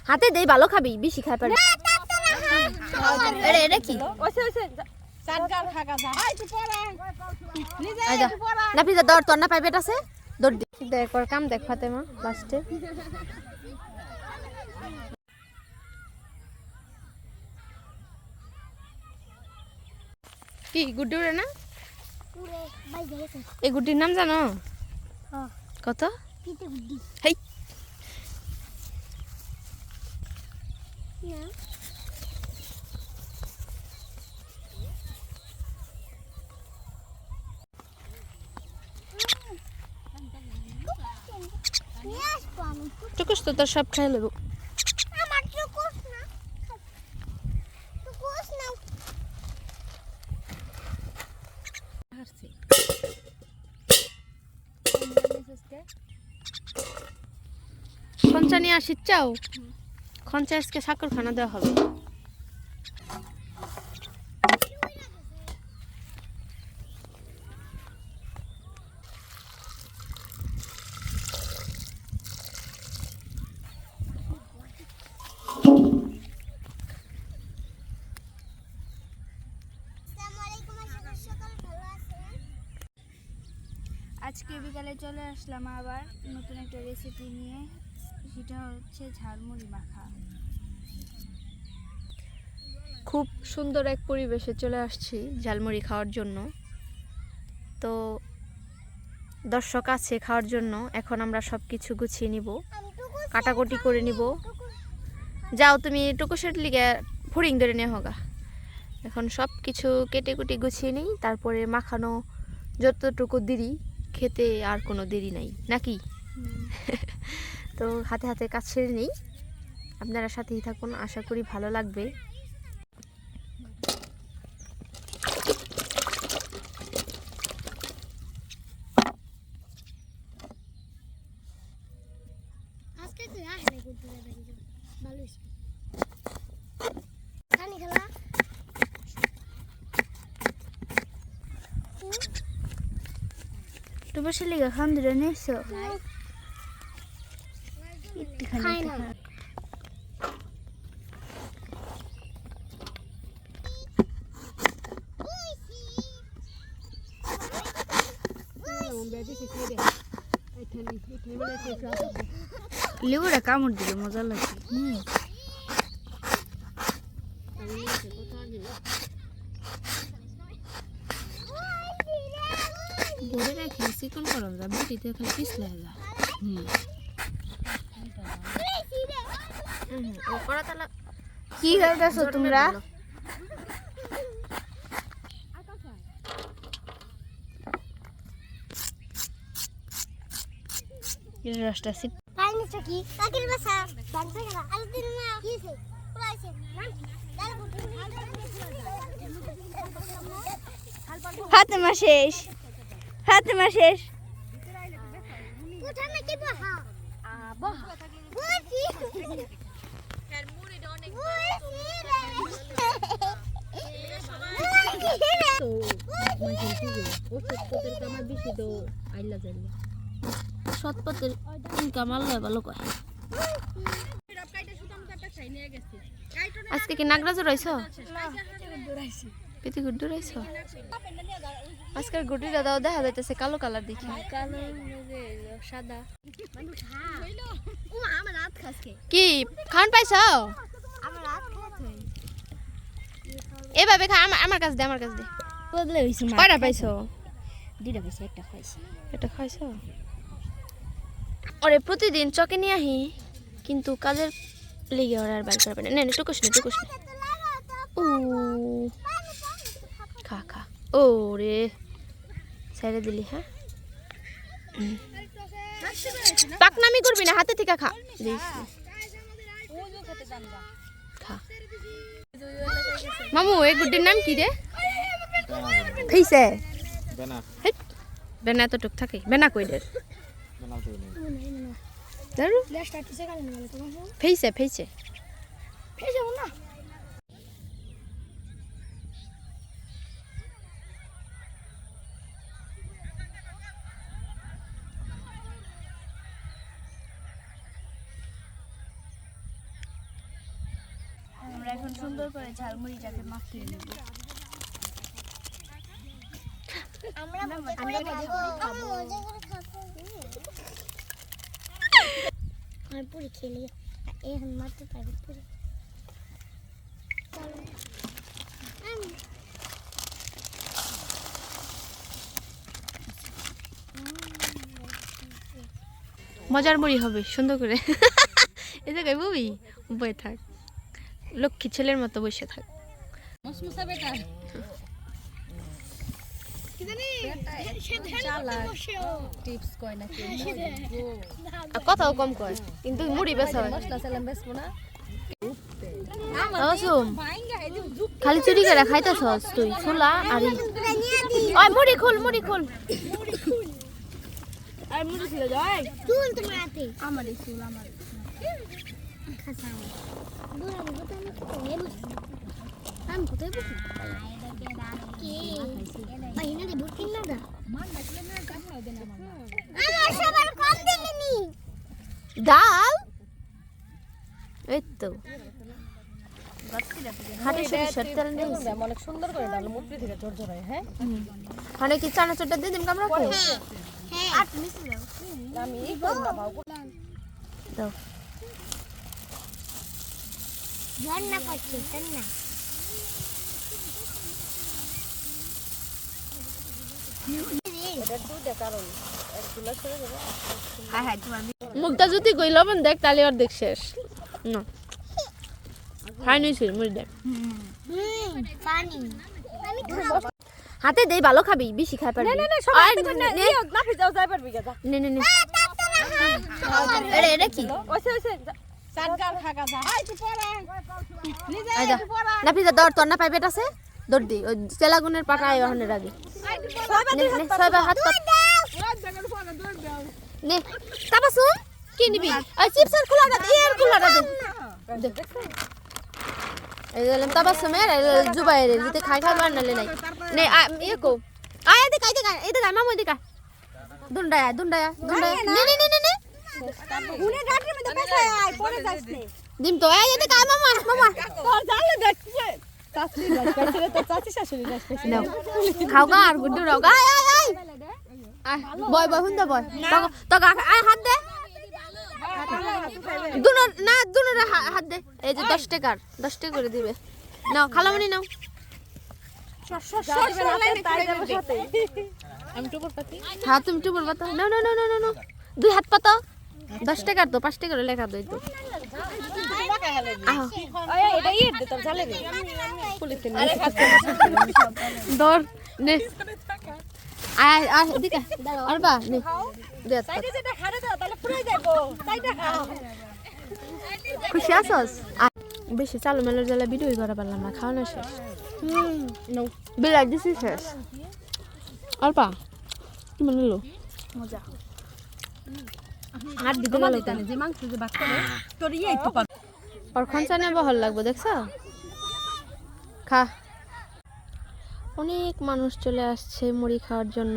হাতে দেই ভালো খাবি বেশি খাই পারে এটা কি নাপিজা দর তোর না প্রাইভেট আছে দৌড় দেখ ওর কাম দেখ ফাতেমা লাস্টে কি গুড্ডু রে না এই গুড্ডির নাম জানো কত হেই টুকুস তো তোর সব খাই লেবো খঞ্চা নিয়ে আসি চাও খঞ্চা আজকে সাকর খানা দেওয়া হবে আজকে বিকালে চলে আসলাম আবার নতুন একটা রেসিপি নিয়ে সেটা হচ্ছে ঝালমুড়ি মাখা খুব সুন্দর এক পরিবেশে চলে আসছি ঝালমুড়ি খাওয়ার জন্য তো দর্শক আছে খাওয়ার জন্য এখন আমরা সব কিছু গুছিয়ে নিব কাটাকুটি করে নিব যাও তুমি টুকুসের লিগে ফুরিং ধরে নিয়ে হোগা এখন সব কিছু কেটে কুটি গুছিয়ে নিই তারপরে মাখানো যতটুকু দেরি খেতে আর কোনো দেরি নাই নাকি তো হাতে হাতে কাজ ছেড়ে নিই আপনারা সাথেই থাকুন আশা করি ভালো লাগবে তো বসে লিগা খান ধরে নিয়েছো লেবুটা কামড় দিলে মজা লাগে ধরে রাখি চিকন করন যা বুটিতে খালি পিছলে যা ও করাতলা কি করতেছো তোমরা এর রসটা সিট পাইনি কি কাকির বাসা বানতে গেল আলু দিন না কিছে পুরাইছে ফাতেমা শেষ ফাতেমা শেষ কোথা নাকি বহা বহা বুঝি এর মুড়ি অনেক তো মাঝে পুজো ও সত্যতের কামার বেশি তো আইলা যাইলে সৎপথের ইনকাম আল্লাহ ভালো কয় আজকে কি নাগরাজ রইছ পেটি গুড্ডু রইছ আজকের গুড্ডিটা দাও দেখা যাইতেছে কালো কালার দেখি কালো সাদা আমার রাত খাসকে কি খান পাইছ আমার রাত খাইছে এভাবে খা আমার কাছে দে বদলে হইছে কয়টা পাইছো দুইটা পাইছে একটা খাইছি এটা খাইছ ওরে প্রতিদিন চকে নিয়ে আহি কিন্তু কাজের লেগে ওরা আর বাইর করবে না নে টুকুস না ও খা খা ও রে ছেড়ে দিলি হ্যাঁ পাকনামি করবি না হাতে থেকে খা খা মামু এই গুড্ডির নাম কি রে ফেইছে বেনা তো টুক থাকে বেনা কই রে দারু ফেইছে না এখন সুন্দর করে ঝালমুড়িটাকে মাখিয়ে নেব। পুরি খেলি এখন মারতে পারি পুরি। মজার মুড়ি হবে সুন্দর করে। এ জায়গায় বুবি বয়ে থাক, লক্ষ্মী ছেলের মতো বসে থাক। কথাও কম কয় কিন্তু মুড়ি বেচা হয়। তাবাসুম, খালি চুরি করে খাইতেছস তুই ছোলা আর ওই মুড়ি খুল মুড়ি খুল। আর মুড়ি ছিল যাই চুল তোমার হাতে আমার চুল আমার খাসা বুড়া বুড়া তো আমি আমি কোথায় বসি কি বাইনা দে বুকিং না দা আমার সবার কম দিলেনি ডাল এই তো হাটে সরিষার তেল নেই অনেক সুন্দর করে ডাল মুটরি থেকে ঝরঝরায়। হ্যাঁ মানে কি চানাচুরটা দিয়ে দিন কামড়া খাই হ্যাঁ আর মিস দাও আমি এই করব না বাবু দাও। ঝর্ণা পাচ্ছে ঝর্ণা এটা দুইটা কারণ এক গুলা ছেড়ে দেবে। হ্যাঁ হ্যাঁ তোমার মুখটা যদি কই লবণ দেখ তাহলে আর দেখ শেষ না খাই নিয়েছি মুড়ি দেখ পানি আমি খাবো হাতে দেই ভালো খাবি বেশি খাই পারবি না সবাই না যাও যাই পারবি গা। নে নে নে আরে এটা কি ওইসে ওইসে সাতগার খাগা যা আই তো পড়া আইদা না পিজা দর তোর না পাইপেট আছে দৌড় দি ওই চেলাগুনের পাকা আই ওখানে রাখি নে নে ছয়বার হাত পাত নে তাবাসুম কি নিবি ওই চিপসের খোলাটা দে এর খোলাটা দে এই গেলাম তাবাসুমের জুবাইর যদি খাই খাই বার নালে নাই নে ইয়ে কো আয় দে কাই দে এই দে মামু দিকা দুন্ডায়া দুন্ডায়া দুন্ডায়া নে নে নে নে উনি গাড়ির মধ্যে বসায় আই পড়ে যাস নে দিম তো এই দে কাই মামা মামা তোর জানলে দেখছে চাচি গাছ পাইছে তো চাচি শাশুড়ি গাছ পাইছে নাও খাও গা আর গুড্ডু রাও গা আয় আয় বয় বয় হুন্দা বয় তো আয় হাত দে দুনো না দুনো হাত দে এই যে 10 টাকার 10 টাকা করে দিবে নাও খালামনি নাও আমি টুকুর পাতি হ্যাঁ তুমি একটু বলবা তো না না না না না দুই হাত পাতো 10 টাকার তো 5 টাকা করে লেখা দই তো আহ ওই এটা ইয়ে দে তোর ঝালে দে পুলিতে আরে দর নে আয় আয় এদিকে আর বা নে দে সাইডে যেটা খাড়ে দাও তাহলে পুরো যাইবো সাইডে খাও খুশি আছস বেশি চালু মেলার জ্বালা ভিডিওই করা পারলাম না খাওয়ানো শেষ নো বিলাই দিছি শেষ অল্পা কি বানালো মজা হাত দিতে গেল যে মাংস যে ভাগ করে তোর ইয়ে তো পার আর খঞ্চানে বহল লাগবে দেখছ খা অনেক মানুষ চলে আসছে মুড়ি খাওয়ার জন্য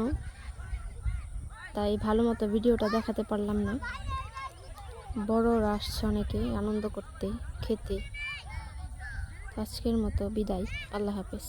তাই ভালো মতো ভিডিওটা দেখাতে পারলাম না বড়রা আসছে অনেকে আনন্দ করতে খেতে আজকের মতো বিদায় আল্লাহ হাফেজ।